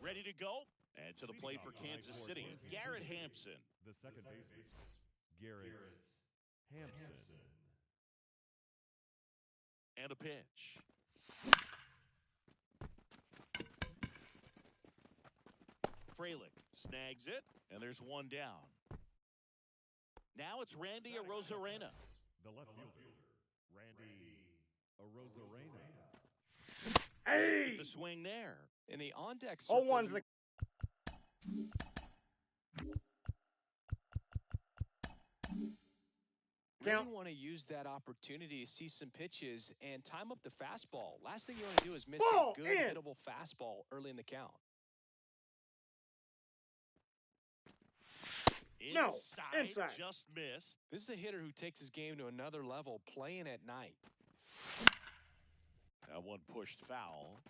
Ready to go? And to the plate for Kansas City, Garrett Hampson. The second baseman, Garrett Hampson. And a pitch. Frelick snags it, and there's one down. Now it's Randy Arozarena. The left fielder, Randy Arozarena. Hey! The swing there. In the on-deck Oh, circle, one's the... really Count. want to use that opportunity to see some pitches and time up the fastball. Last thing you want to do is miss Ball a good in. hittable fastball early in the count. No, Inside, just missed. This is a hitter who takes his game to another level playing at night. That one pushed foul.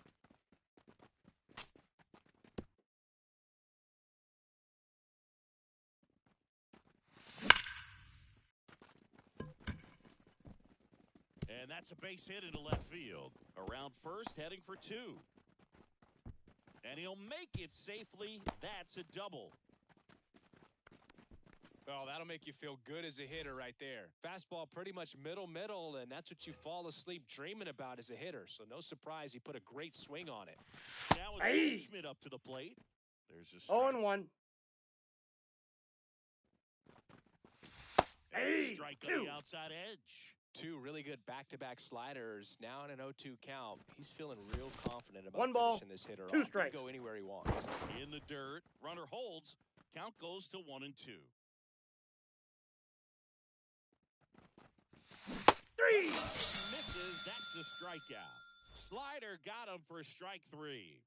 And that's a base hit into left field. Around first, heading for two. And he'll make it safely. That's a double. Well, that'll make you feel good as a hitter right there. Fastball pretty much middle, and that's what you fall asleep dreaming about as a hitter. So no surprise he put a great swing on it. Now it's Schmidt up to the plate. There's a strike. 0-1. Strike two. on the outside edge. Two really good back-to-back sliders. Now in an 0-2 count. He's feeling real confident about One ball, finishing this hitter two off. strikes. He can go anywhere he wants. In the dirt. Runner holds. Count goes to 1-2. 3. Misses. That's a strikeout. Slider got him for strike 3.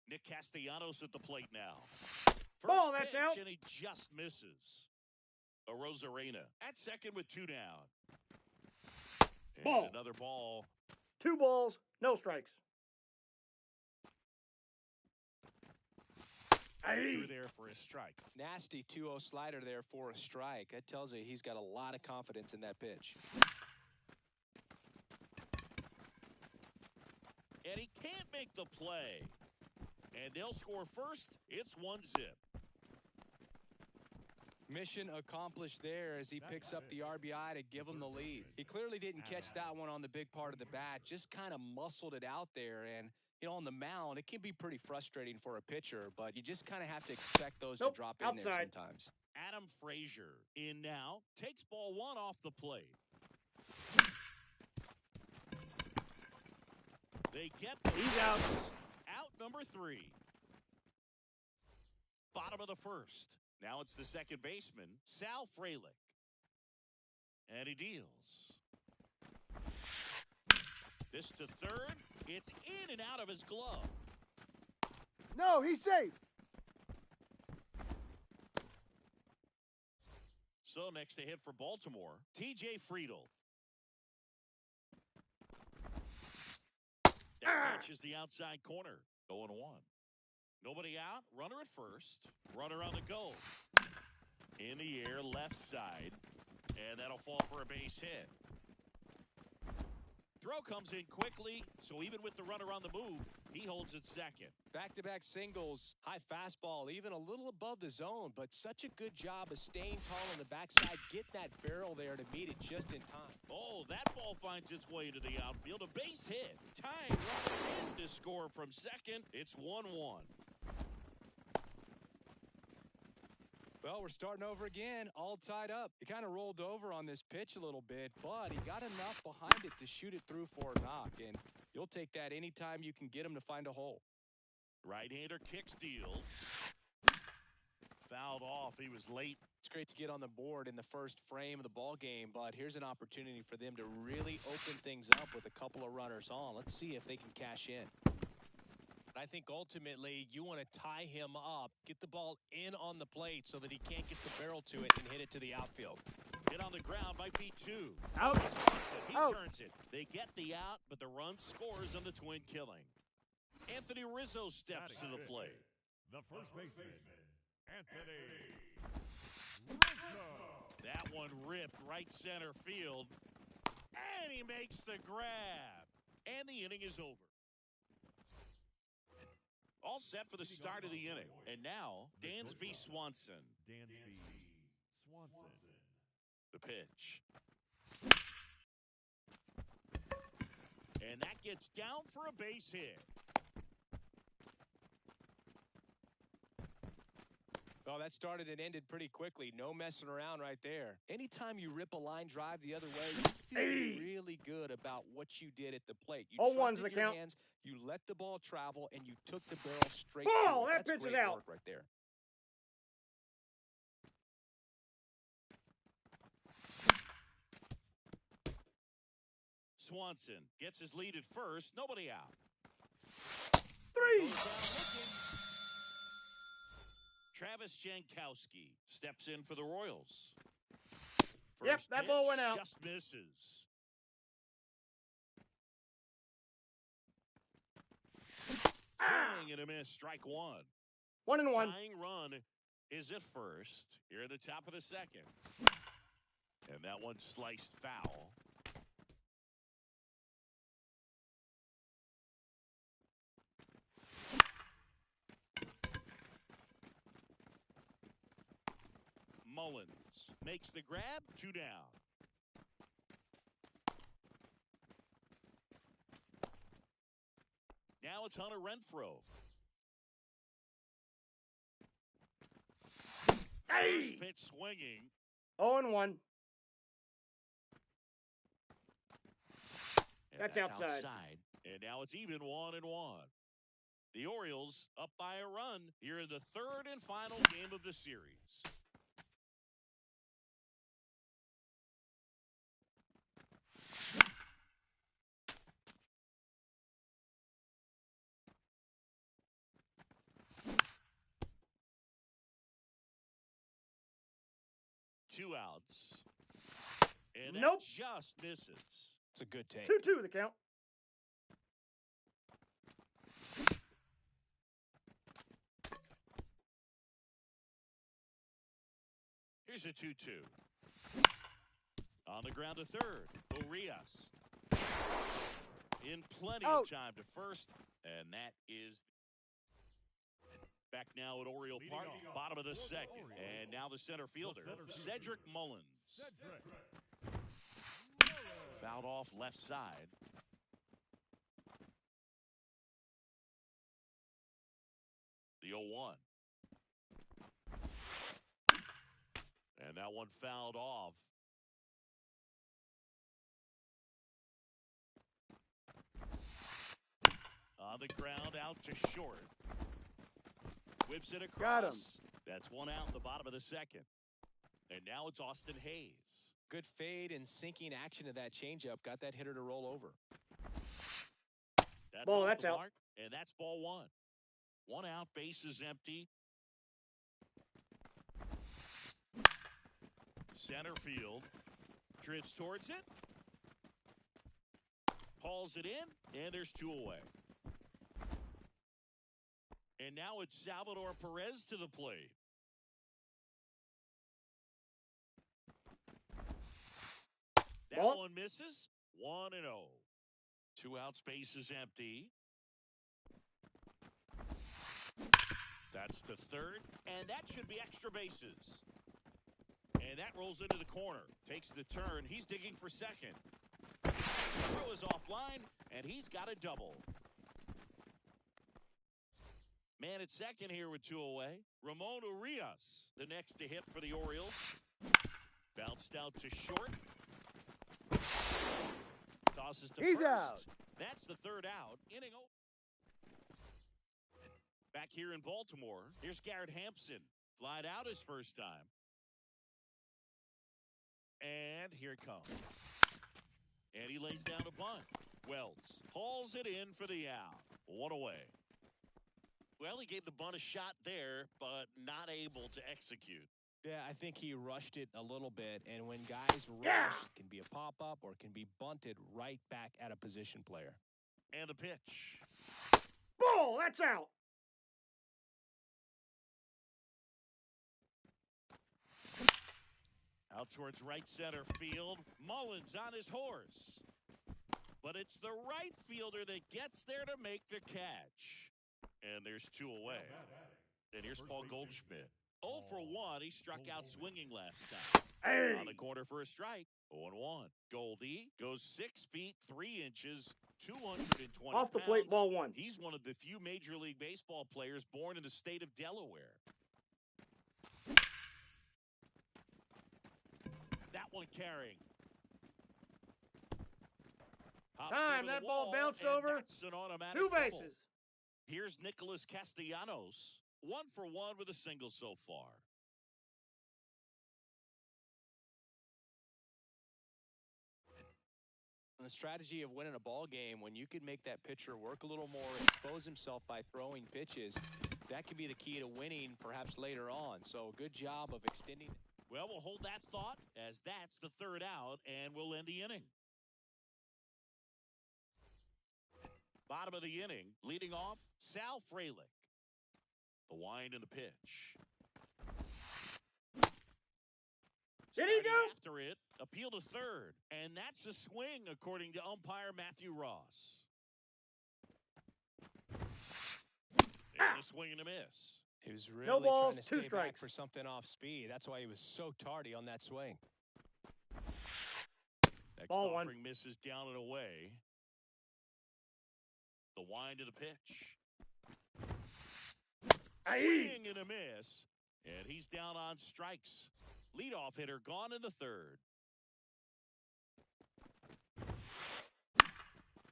Nick Castellanos at the plate now. Ball, that's pitch, out. and he just misses. Arozarena at second with 2 down. And Ball. another ball. 2 balls, no strikes. Through there for a strike. Nasty 2-0 slider there for a strike. That tells you he's got a lot of confidence in that pitch. And he can't make the play. And they'll score first. It's 1-0. Mission accomplished there as he picks up the RBI to give him the lead. He clearly didn't catch that one on the big part of the bat, just kind of muscled it out there. And, you know, on the mound, it can be pretty frustrating for a pitcher, but you just kind of have to expect those to drop in there sometimes. Adam Frazier in now, takes ball 1 off the plate. They get He's out. Out number 3. Bottom of the first. Now it's the second baseman, Sal Frelick. And he deals. This to third. It's in and out of his glove. No, he's safe. So next to hit for Baltimore, TJ Friedel. That catches the outside corner. 0-1. Nobody out. Runner at first. Runner on the go. In the air, left side. And that'll fall for a base hit. Throw comes in quickly, so even with the runner on the move, he holds it second. Back-to-back singles, high fastball, even a little above the zone, but such a good job of staying tall on the backside, getting that barrel there to meet it just in time. Oh, that ball finds its way to the outfield. A base hit. Tying runners in to score from second. It's 1-1. Well, we're starting over again, all tied up. He kind of rolled over on this pitch a little bit, but he got enough behind it to shoot it through for a knock, and you'll take that anytime you can get him to find a hole. Right-hander kick steals. Fouled off. He was late. It's great to get on the board in the first frame of the ball game, but here's an opportunity for them to really open things up with a couple of runners on. Let's see if they can cash in. I think ultimately you want to tie him up, get the ball in on the plate so that he can't get the barrel to it and hit it to the outfield. Hit on the ground might be 2. Out. He Out. turns it. They get the out, but the run scores on the twin killing. Anthony Rizzo steps to the plate. The first baseman, Anthony Rizzo. That one ripped right center field. And he makes the grab. And the inning is over. All set for the start of the inning. And now, Dansby Swanson. Dansby Swanson. The pitch. And that gets down for a base hit. Well, that started and ended pretty quickly. No messing around right there. Anytime you rip a line drive the other way, you feel really good about what you did at the plate. You 0-1's trusted the your count. hands, you let the ball travel, and you took the barrel straight Ball! to it. That That's pitch is great out. work right there. Swanson gets his lead at first. Nobody out. 3. Goes down looking. Travis Jankowski steps in for the Royals. Yep, First that ball pitch went out. Just misses. Swing and a miss. Strike one. 1-1. Tying run is at first. Here at the top of the second. And that one sliced foul. Mullins makes the grab. 2 down. Now it's Hunter Renfroe. Hey! First pitch swinging. 0-1. And That's outside. And now it's even 1-1. The Orioles up by a run here in the third and final game of the series. Two outs. And that Nope. just misses. It's a good take. 2-2 the count. Here's a 2-2. On the ground to third. Urias. In plenty Out. of time to first. And that is back now at Oriole Leading Park. off Bottom of the for the second. Orioles. And now the center fielder, center fielder. Cedric Mullins. Cedric. Fouled off left side. The 0-1. And that one fouled off. On the ground, out to short. Whips it across. Got him. That's one out in the bottom of the second. And now it's Austin Hayes. Good fade and sinking action of that changeup. Got that hitter to roll over. That's Ball, off that's the out. mark, and that's ball one. One out, base is empty. Center field. Drifts towards it. Hauls it in, and there's 2 away. And now it's Salvador Perez to the plate. That Ball. one misses. 1-0. 2 outs, base is empty. That's the third, and that should be extra bases. And that rolls into the corner. Takes the turn. He's digging for second. Throw is offline, and he's got a double. Man at second here with 2 away. Ramon Urias, the next to hit for the Orioles. Bounced out to short. Tosses to He's first. out. That's the third out. Inning over. Back here in Baltimore, here's Garrett Hampson. Flied out his first time. And here it comes. And he lays down a bunt. Wells hauls it in for the out. 1 away. Well, he gave the bunt a shot there, but not able to execute. Yeah, I think he rushed it a little bit, and when guys rush, it can be a pop-up or it can be bunted right back at a position player. And the pitch. Ball, that's out. Out towards right center field. Mullins on his horse. But it's the right fielder that gets there to make the catch. and there's 2 away. And here's Paul Goldschmidt. 0 for 1. He struck out swinging last time. Hey! On the corner for a strike. 0-1. Goldie goes 6 feet 3 inches, 220 Off the pounds. plate, ball 1. He's one of the few Major League Baseball players born in the state of Delaware. That one carrying. Hops Time, into the that ball wall, bounced and over. that's an automatic 2 double. bases. Here's Nicholas Castellanos. 1 for 1 with a single so far. And the strategy of winning a ball game, when you can make that pitcher work a little more, expose himself by throwing pitches, that can be the key to winning perhaps later on. So good job of extending. Well, we'll hold that thought as that's the 3rd out, and we'll end the inning. Bottom of the inning, leading off, Sal Frelick. The wind and the pitch. Did he Starting go? after it, appeal to 3rd, and that's a swing according to umpire Matthew Ross. And a swing and a miss. He was really No balls, trying to 2 stay strikes. back for something off speed. That's why he was so tardy on that swing. Next Ball 1. offering misses down and away. The wind to the pitch. Hey! Swing and a miss, and he's down on strikes. Leadoff hitter gone in the 3rd.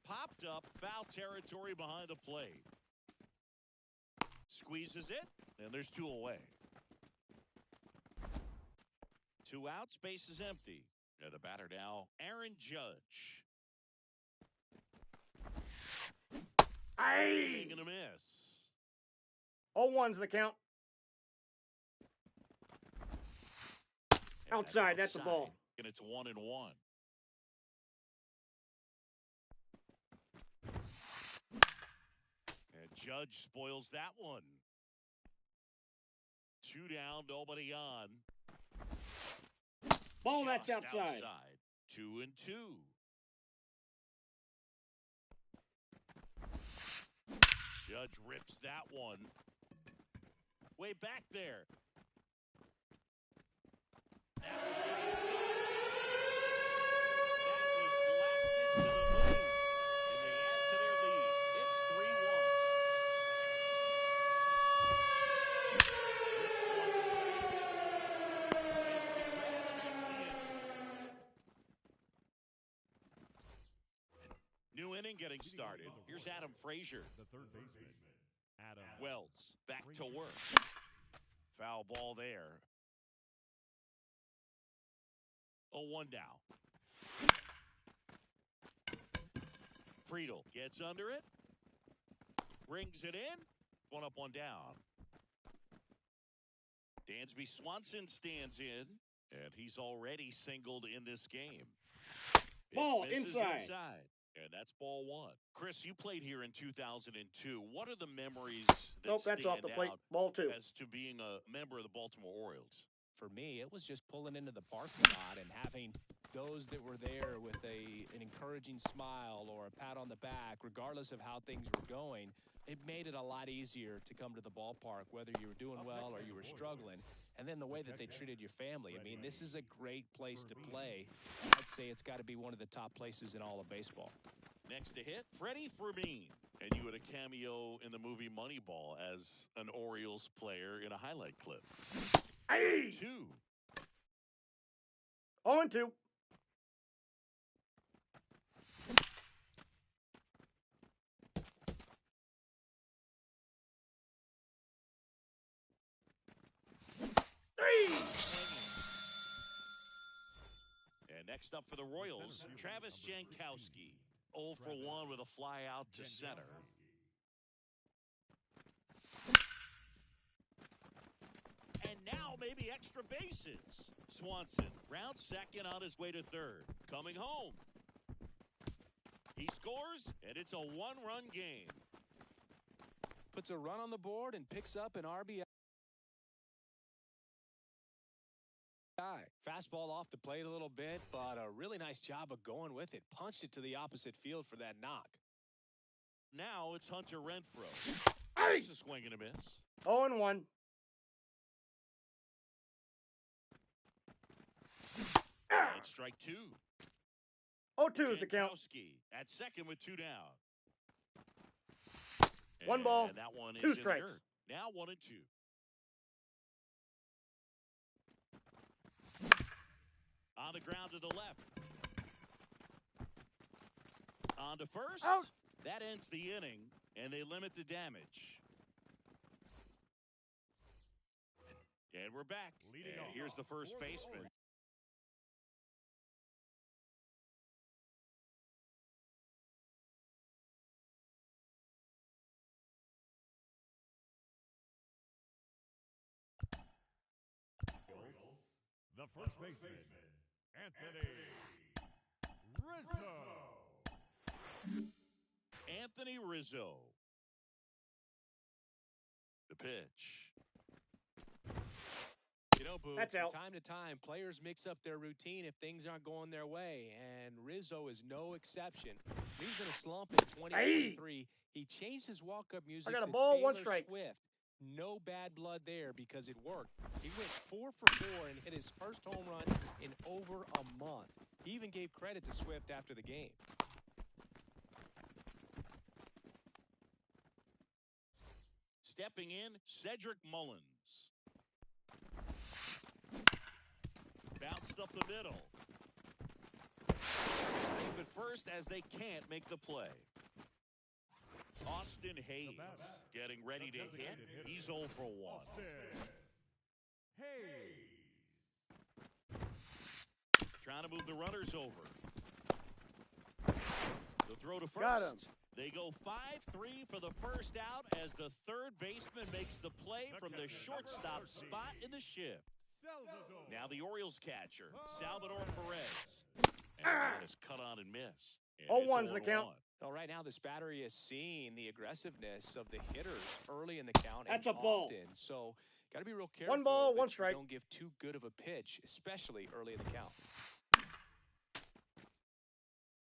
Popped up, foul territory behind the plate. Squeezes it, and there's 2 away. 2 outs, base is empty. And the batter now, Aaron Judge. Hey! Swing and a miss. 0-1's the count. And Outside, that's a ball. And it's 1-1. And Judge spoils that one. 2 down, nobody on. Ball, that's Just outside. 2-2. Judge rips that one. Way back there. That was blasted to the moon. And they add to their lead. It's 3-1. New inning getting started. Here's Adam Frazier. The third baseman, Adam Wells back to work. Foul ball there. 0-1 now. Friedel gets under it. Brings it in. 1 up, 1 down. Dansby Swanson stands in. And he's already singled in this game. Ball, Misses inside. And that's ball 1. Chris, you played here in 2002. What are the memories that Nope, that's off stand the plate. out Ball 2. as to being a member of the Baltimore Orioles? For me, it was just pulling into the parking lot and having those that were there with an encouraging smile or a pat on the back, regardless of how things were going. It made it a lot easier to come to the ballpark, whether you were doing well or you were struggling. And then the way that they treated your family. I mean, this is a great place to play. I'd say it's got to be one of the top places in all of baseball. Next to hit, Freddie Fermin. And you had a cameo in the movie Moneyball as an Orioles player in a highlight clip. Hey! 2. 0-2. And next up for the Royals, Travis Jankowski. 0 for 1 with a fly out to center. And now maybe extra bases. Swanson rounds second on his way to 3rd. Coming home. He scores, and it's a 1-run game. Puts a run on the board and picks up an RBI. Fastball off the plate a little bit, but a really nice job of going with it. Punched it to the opposite field for that knock. Now it's Hunter Renfroe. Hey! This is a swing and a miss. 0-1. And strike two. 0-2 is the count. Jankowski at second with two down. One ball, And that one is two in the strikes. dirt. Now 1-2. On the ground to the left. On to first. Out. That ends the inning, and they limit the damage. And we're back. Leading And off. here's the first baseman. The first baseman, Anthony Rizzo. Anthony Rizzo. The pitch. You know, Boo, That's from out. time to time, players mix up their routine if things aren't going their way, and Rizzo is no exception. He's in a slump in 2023. He changed his walk-up music I got a to ball, Taylor one strike. Swift. No bad blood there because it worked. He went 4 for 4 and hit his first home run in over a month. He even gave credit to Swift after the game. Stepping in, Cedric Mullins. Bounced up the middle. Safe at first as they can't make the play. Austin Hayes getting ready to hit. He's 0 for 1. Austin Hayes. Trying to move the runners over. The throw to first. Got him. They go 5-3 for the first out as the third baseman makes the play from the shortstop spot in the shift. Salvador. Now the Orioles catcher, Salvador Perez. And that is cut on and missed. And 0-1's it's the count. 0-1. Well, right now this battery is seeing the aggressiveness of the hitters early in the count. That's and a ball. often. So got to be real careful. One ball, that one you strike. Don't give too good of a pitch, especially early in the count.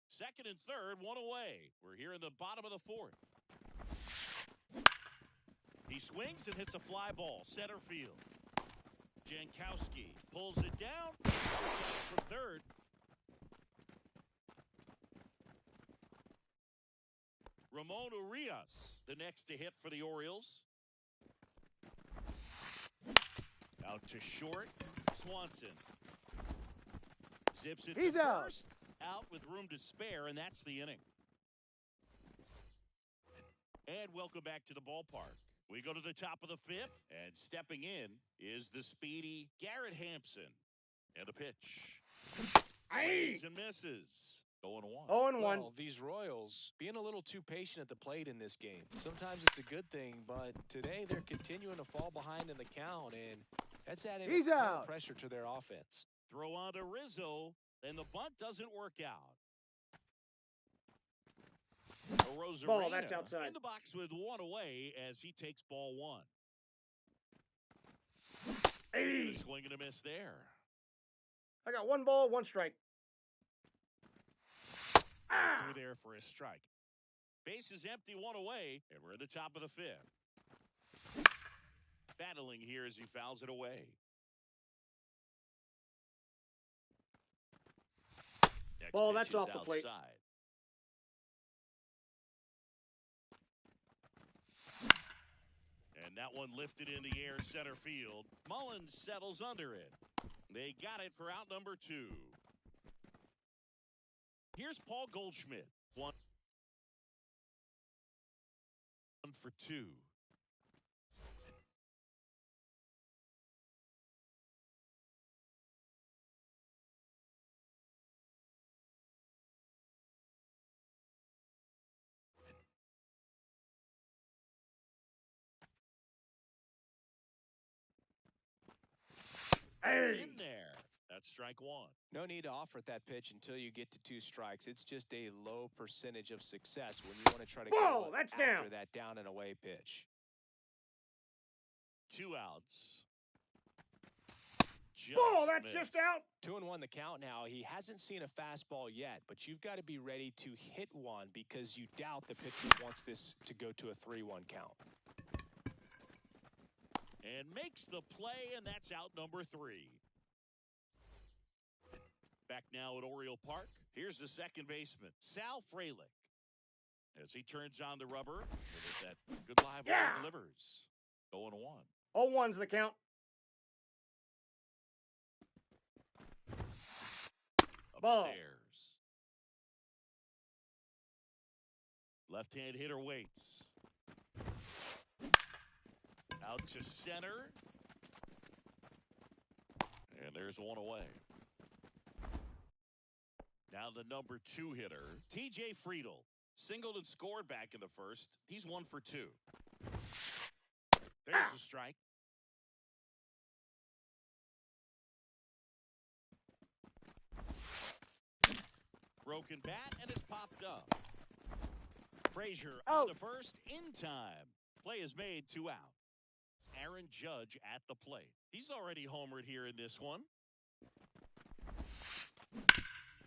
Second and third, one away. We're here in the bottom of the fourth. He swings and hits a fly ball, center field. Jankowski pulls it down from third. Ramon Urias, the next to hit for the Orioles. Out to short, Swanson. Zips it He's to out. first. Out with room to spare, and that's the inning. And welcome back to the ballpark. We go to the top of the fifth, and stepping in is the speedy Garrett Hampson. And a pitch. Swings and misses. 0-1. 0-1. Well, these Royals being a little too patient at the plate in this game. Sometimes it's a good thing, but today they're continuing to fall behind in the count, and that's adding He's a ton of out. pressure to their offense. Throw on to Rizzo, and the bunt doesn't work out. Ball, that's outside. in the box with one away as he takes ball one. Hey! A swing and a miss there. I got one ball, one strike. Through there for a strike. Base is empty, one away, and we're at the top of the fifth. Battling here as he fouls it away. Next Ball, pitch that's is off the plate. outside. And that one lifted in the air center field. Mullins settles under it. They got it for out number 2. Here's Paul Goldschmidt. 1 for 2. Hey! In there. That's strike 1. No need to offer that pitch until you get to 2 strikes. It's just a low percentage of success when you want to try to Ball, go that's after down. that down and away pitch. 2 outs. Ball, that's missed. just out. 2-1 the count now. He hasn't seen a fastball yet, but you've got to be ready to hit one because you doubt the pitcher wants this to go to a 3-1 count. And makes the play, and that's out number 3. Back now at Oriole Park. Here's the second baseman, Sal Frelick. As he turns on the rubber, with that good live ball delivers. 0-1. 0-1's the count. Ball. Upstairs. Left-hand hitter waits. Out to center. And there's one away. Now the number 2 hitter, T.J. Friedel. Singled and scored back in the first. He's 1 for 2. There's a strike. Broken bat, and it's popped up. Frazier on the first in time. Play is made, 2 out. Aaron Judge at the plate. He's already homered here in this one.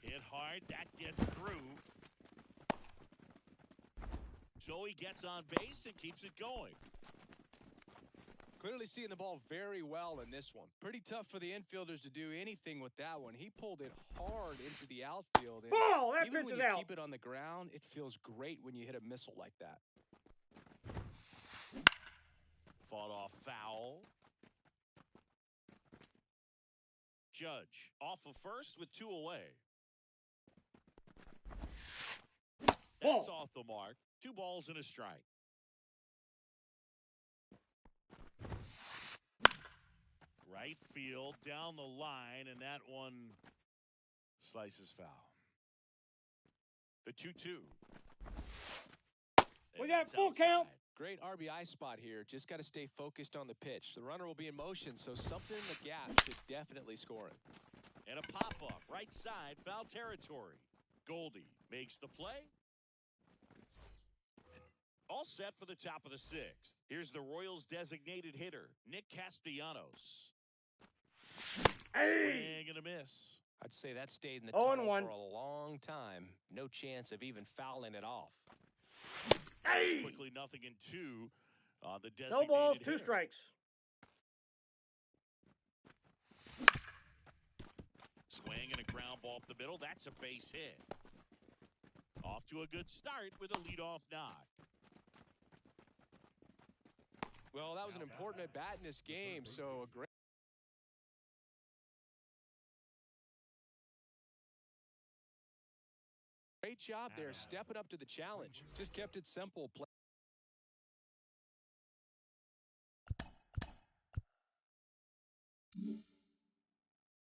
Hit hard. That gets through. So he gets on base and keeps it going. Clearly seeing the ball very well in this one. Pretty tough for the infielders to do anything with that one. He pulled it hard into the outfield. And ball! That even pitch when is you out. keep it on the ground, it feels great when you hit a missile like that. Fought off foul. Judge off of first with 2 away. That's off the mark. 2 balls and a strike. Right field down the line, and that one slices foul. The 2-2. We got full count. Great RBI spot here. Just got to stay focused on the pitch. The runner will be in motion, so something in the gap should definitely score it. And a pop-up, right side, foul territory. Goldie makes the play. All set for the top of the 6th. Here's the Royals' designated hitter, Nick Castellanos. Swing and a miss. I'd say that stayed in the tunnel 0-1. for a long time. No chance of even fouling it off. Quickly 0-2 on the designated No balls, 2 hitter. strikes. Swing and a ground ball up the middle. That's a base hit. Off to a good start with a leadoff knock. Well, that was an important at-bat in this game, so a great job there, stepping up to the challenge. Just kept it simple.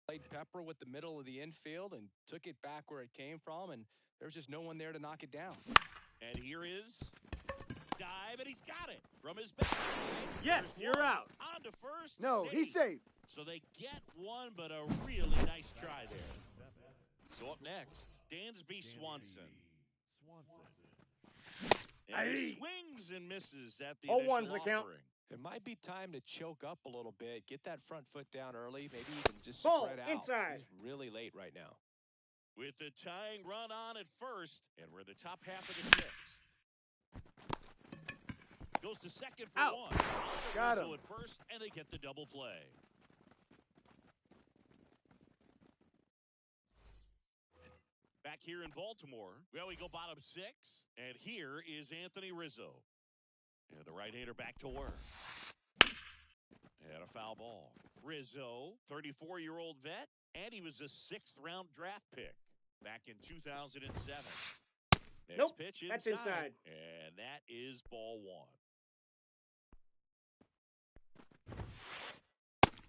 Played Pepper with the middle of the infield and took it back where it came from, and there's just no one there to knock it down. And here is dive, and he's got it from his back. Yes, There's you're one. out. On to first. No, he's safe. So they get one, but a really nice try there. So up next, Dansby Swanson. And he swings and misses at the 0-1's initial the count. offering. It might be time to choke up a little bit, get that front foot down early, maybe even just Ball spread out. inside. He's really late right now. With the tying run on at first, and we're in the top half of the 6th. Goes to second for Out. 1. Got Rizzo him. at first, and they get the double play. Back here in Baltimore, well, we go bottom 6, and here is Anthony Rizzo. And the right-hander back to work. And a foul ball. Rizzo, 34-year-old vet, and he was a 6th-round draft pick back in 2007. Next Nope, pitch that's inside. And that is ball 1.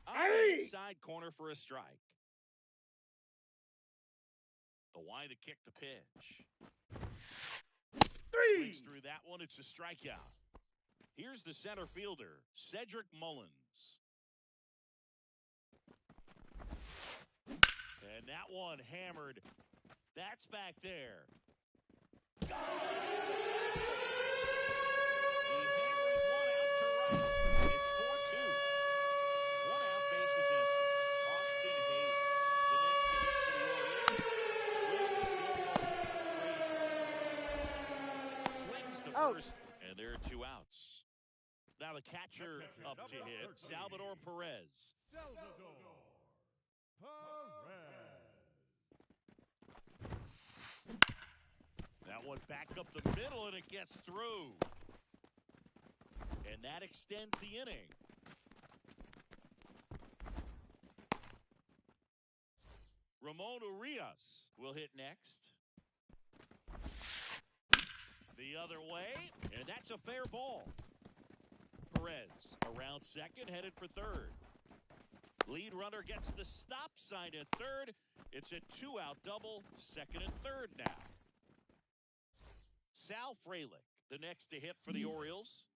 On the inside corner for a strike. The wide to kick the pitch. 3. Swings through that one. It's a strikeout. Here's the center fielder, Cedric Mullins. And that one hammered. That's back there. He hammers one out to right. It's 4-2. 1 out, bases empty. Austin Hayes, the next to hit for the Orioles. Swings to Out. first, and there are 2 outs. Now the catcher up to hit, Salvador Perez. Salvador Perez. That one back up the middle, and it gets through. And that extends the inning. Ramon Urias will hit next. The other way, and that's a fair ball. Perez around second, headed for third. Lead runner gets the stop sign at third. It's a two-out double, second and third now. Sal Frelick, the next to hit for the Orioles.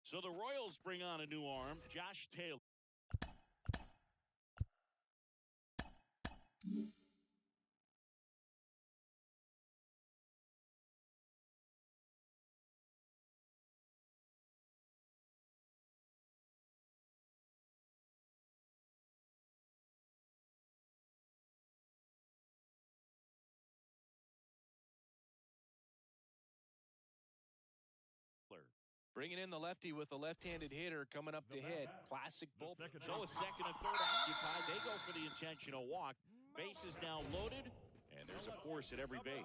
So the Royals bring on a new arm, Josh Taylor. Bringing in the lefty with the left-handed hitter coming up to hit. Classic bullpen. So it's second and third occupied. They go for the intentional walk. Base is now loaded, and there's a force at every base.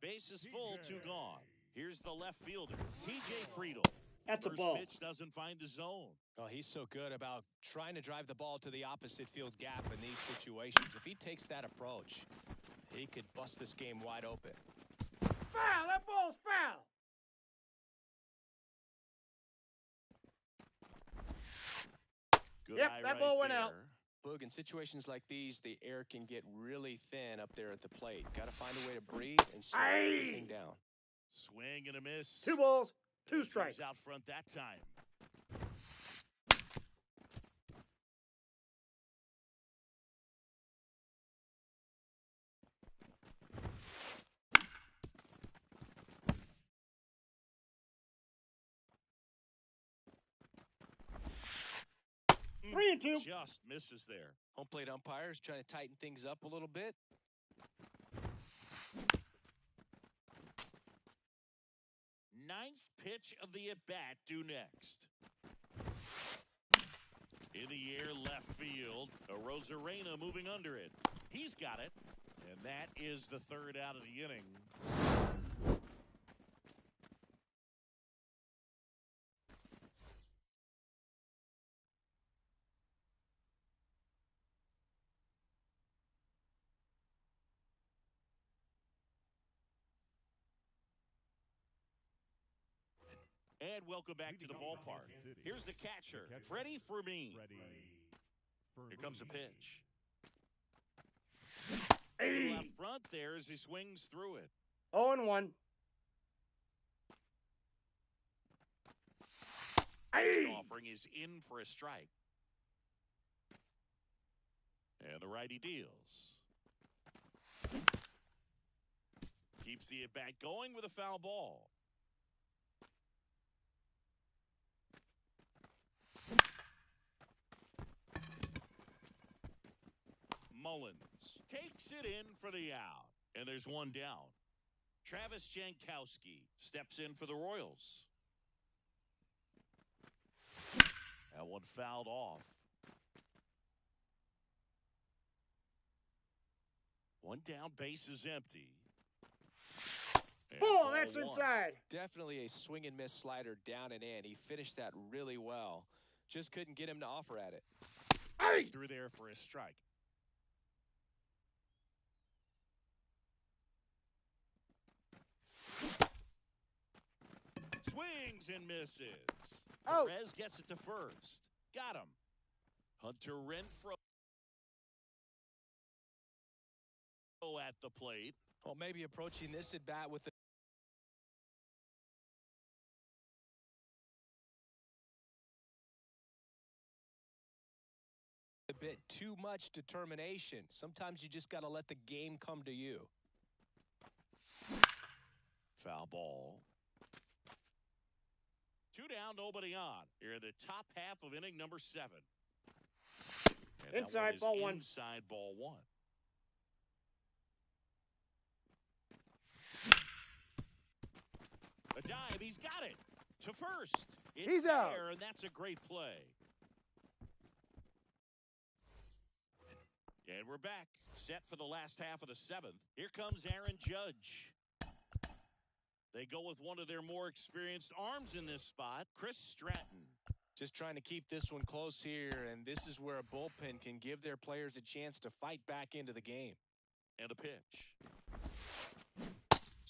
Base is full, two gone. Here's the left fielder, T.J. Friedel. That's a First ball. pitch doesn't find the zone. Oh, he's so good about trying to drive the ball to the opposite field gap in these situations. If he takes that approach, he could bust this game wide open. Foul! That ball's foul! Good Yep, eye that right ball went there. out. Boog, in situations like these, the air can get really thin up there at the plate. Got to find a way to breathe and slow everything down. Swing and a miss. 2 balls, 2 He's strikes. out front that time. Three and two. Just misses there. Home plate umpires trying to tighten things up a little bit. Ninth pitch of the at-bat due next. In the air, left field. Rosarena moving under it. He's got it. And that is the third out of the inning. And welcome back to the ballpark. Here's the catcher, Freddie Fermin. Here comes the pitch. Hey. Left front there as he swings through it. 0 and 1. Hey. Offering is in for a strike. And the righty deals. Keeps the at-bat going with a foul ball. Mullins takes it in for the out. And there's one down. Travis Jankowski steps in for the Royals. That one fouled off. One down, base is empty. And Ball, that's one. inside. Definitely a swing and miss slider down and in. He finished that really well. Just couldn't get him to offer at it. Hey. Through there for a strike. Swings and misses. Oh. Perez gets it to first. Got him. Hunter Renfroe at the plate. Well, maybe approaching this at bat with a bit too much determination. Sometimes you just got to let the game come to you. Foul ball. 2 down, nobody on. Here in the top half of inning number 7. And Inside ball 1. Inside ball 1. A dive, he's got it. To first. It's He's out. there, and that's a great play. And we're back, set for the last half of the seventh. Here comes Aaron Judge. They go with one of their more experienced arms in this spot, Chris Stratton. Just trying to keep this one close here, and this is where a bullpen can give their players a chance to fight back into the game. And a pitch.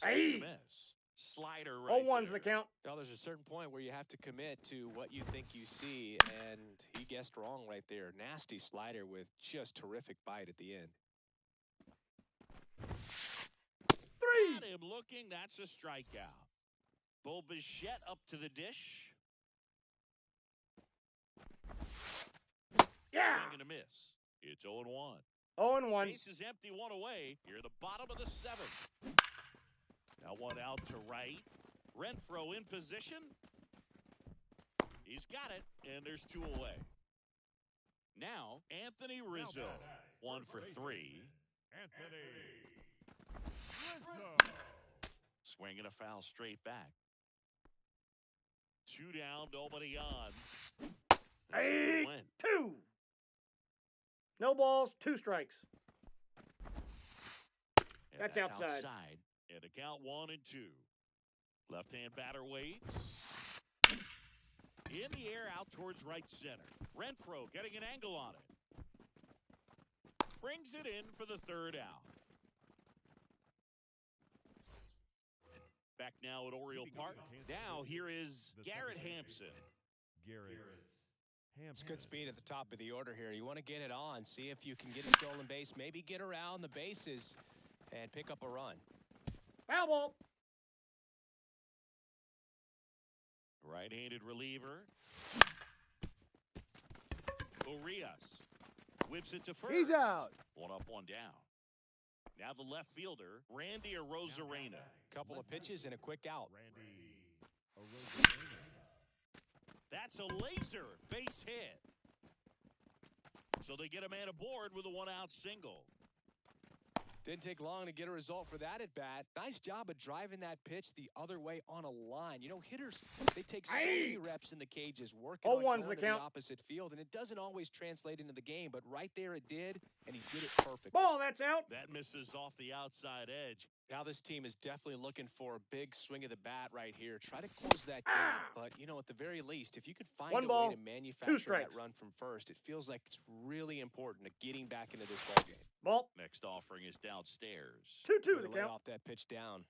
Hey. Miss. Slider right 0-1's there. the count. Well, there's a certain point where you have to commit to what you think you see, and he guessed wrong right there. Nasty slider with just terrific bite at the end. 3. At him looking, that's a strikeout. Bo Bichette up to the dish. Yeah. Swing and a miss. It's 0-1. 0-1. Base is empty, one away. Here at the bottom of the seventh. Now one out to right. Renfroe in position. He's got it, and there's 2 away. Now, Anthony Rizzo. 1 for 3. Anthony Rizzo. Swinging a foul straight back. 2 down, nobody on. Hey. Win. 2. No balls, 2 strikes. And That's outside. And a count 1 and 2. Left-hand batter waits. In the air, out towards right center. Renfroe getting an angle on it. Brings it in for the 3rd out. Back now at Oriole Park. Now here is Garrett Hampson. Garrett It's good speed at the top of the order here. You want to get it on, see if you can get a stolen base, maybe get around the bases and pick up a run. Foul ball. Right-handed reliever. Urias whips it to first. He's out. 1 up, 1 down. Now the left fielder, Randy Arozarena. Couple of pitches and a quick out. Randy Arozarena. That's a laser base hit. So they get a man aboard with a 1-out single. Didn't take long to get a result for that at bat. Nice job of driving that pitch the other way on a line. You know, hitters, they take so many reps in the cages working on 0-1's going the to count. the opposite field, and it doesn't always translate into the game, but right there it did, and he did it perfect. Ball, that's out. That misses off the outside edge. Now this team is definitely looking for a big swing of the bat right here. Try to close that game, but, you know, at the very least, if you could find 1 a ball, way to 2 manufacture strikes. that run from first, it feels like it's really important to getting back into this ball game. Ball. Next offering is downstairs. 2-2 Way the to lay count. off that pitch down.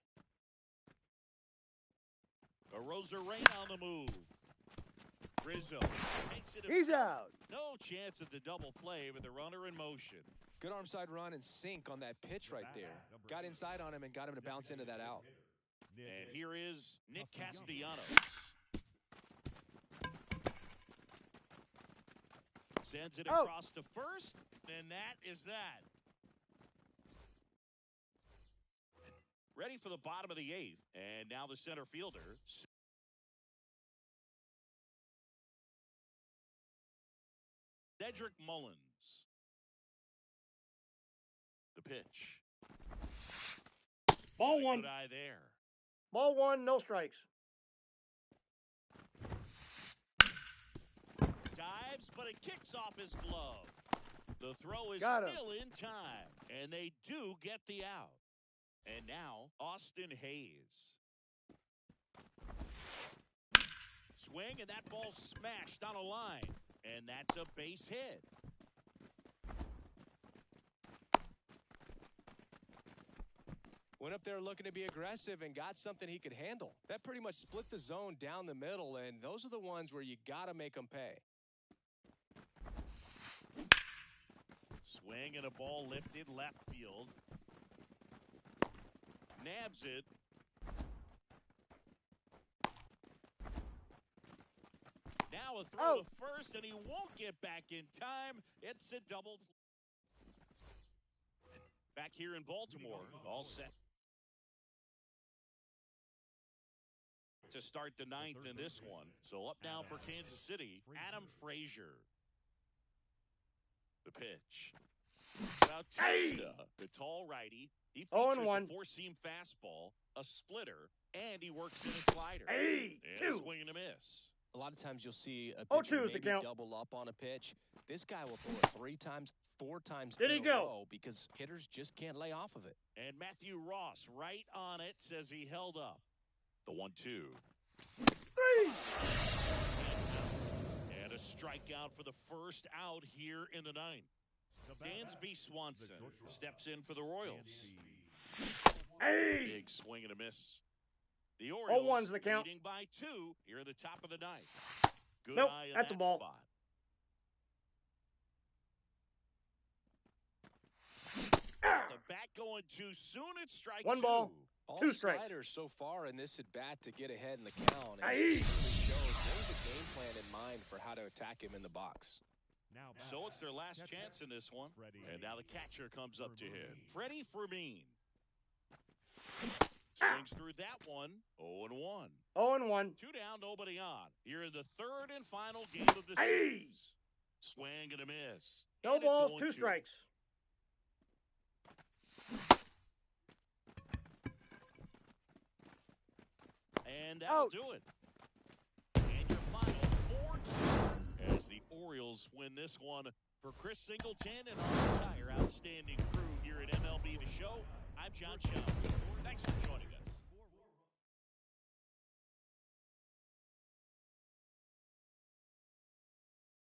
Arozarena on the move. Rizzo makes it. He's out. No chance at the double play with the runner in motion. Good arm side run and sink on that pitch right there. Got inside on him and got him to bounce into that out. And here is Nick Castellanos. Sends it across to first, and that is that. Ready for the bottom of the 8th, and now the center fielder. Cedric Mullins. The pitch. Ball Got a 1. good eye there. Ball 1, no strikes. Dives, but it kicks off his glove. The throw is Got him. still in time, and they do get the out. And now, Austin Hayes. Swing, and that ball smashed on a line. And that's a base hit. Went up there looking to be aggressive and got something he could handle. That pretty much split the zone down the middle, and those are the ones where you got to make them pay. Swing and a ball lifted left field. Nabs it. Now a throw to first, and he won't get back in time. It's a double. Back here in Baltimore, all set to start the 9th in this one. So up now for Kansas City, Adam Frazier. The pitch. Bautista, the tall righty. He Oh, features and a 1. four-seam fastball, a splitter, and he works in a slider. Hey, And a 2. swing and a miss. A lot of times you'll see a 0-2 pitcher is the maybe count. double up on a pitch. This guy will throw it 3 times, 4 times Did in he a go? row because hitters just can't lay off of it. And Matthew Ross right on it, says he held up. The 1-2. 3. And a strikeout for the first out here in the ninth. Dansby Swanson steps in for the Royals. Hey. Big swing and a miss. The Orioles 0-1's the count. leading by 2 here in the top of the ninth. Good Nope, eye in that's that a ball. spot. The bat going too soon. It's strike 1 2. ball. All 2 strikes. sliders so far in this at bat to get ahead in the count. And Aye. it really shows there's a game plan in mind for how to attack him in the box. Now So it's their last chance in this one. Freddie. And now the catcher comes up to hit. Freddie Fermin. Ah. Swings through that one. 0-1. 0-1. 2 down, nobody on. Here in the third and final game of the Aye. series. Swing and a miss. No And it's balls, 2 0-2. strikes. And that'll Out. do it. And your final 4-2 as the Orioles win this one. For Chris Singleton and our entire outstanding crew here at MLB The Show, I'm John Shelby. Thanks for joining us.